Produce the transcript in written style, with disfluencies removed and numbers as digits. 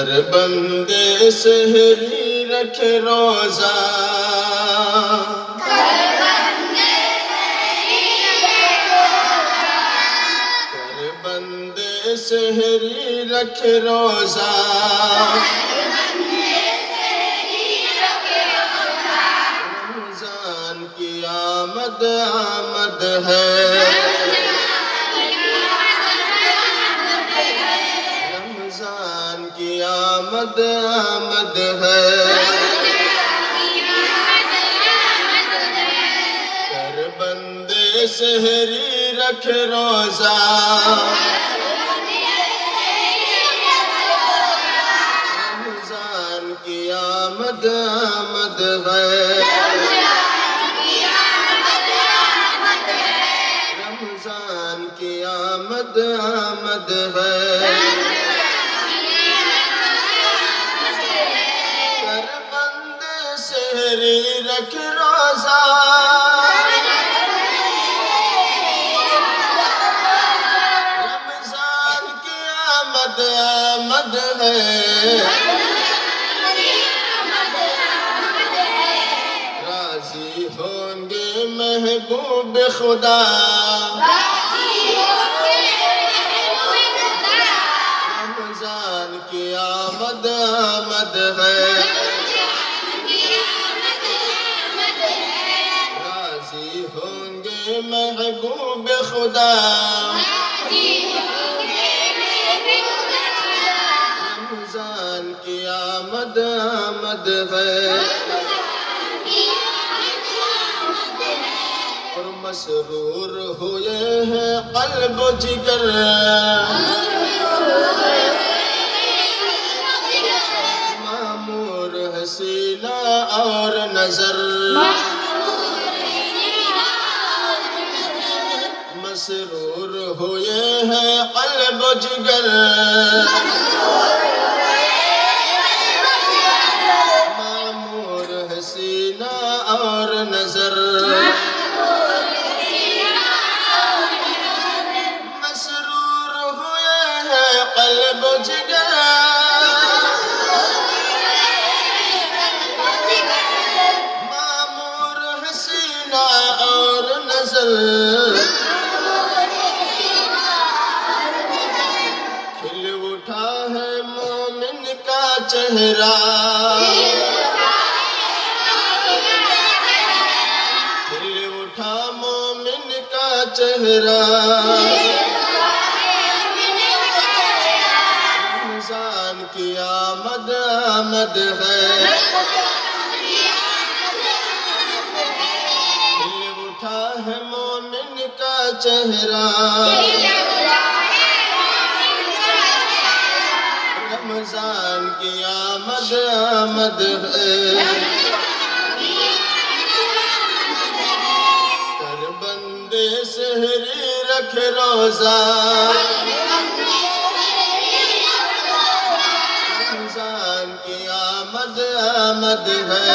कर बंदे सहरी रखे रोजा, कर बंदे सहरी रखे रोजा, रमजान की आमद आमद है, रमजान की आमद आमद है। कर बंदे सहरी रख रोजा, रमजान की आमद आमद है, रमजान की आमद आमद है। कर बंदे सहरी रख रोजा, रमजान की आमद आमद है, राजी होंगे महबूब खुदा, रमजान की आमद आमद है, राजी होंगे महबूब खुदा, रमजान की आमद आमद है। और मसरूर हुए हैं क़ल्ब जिगर, मामूर है सीना और नजर, मसरूर हुए हैं क़ल्ब जिगर, मामूर है सीना और नजर, मसरूर हुए हैं क़ल्ब जिगर, मामूर है सीना और नजर। खिल उठा है मोमिन का चेहरा, खिल उठा मोमिन का चेहरा, रमजान की आमद आमद है, खिल उठा है मोमिन का चेहरा, रमजान की आमद आमद है। कर बंदे सहरी रख रोजा, रमजान की आमद आमद है,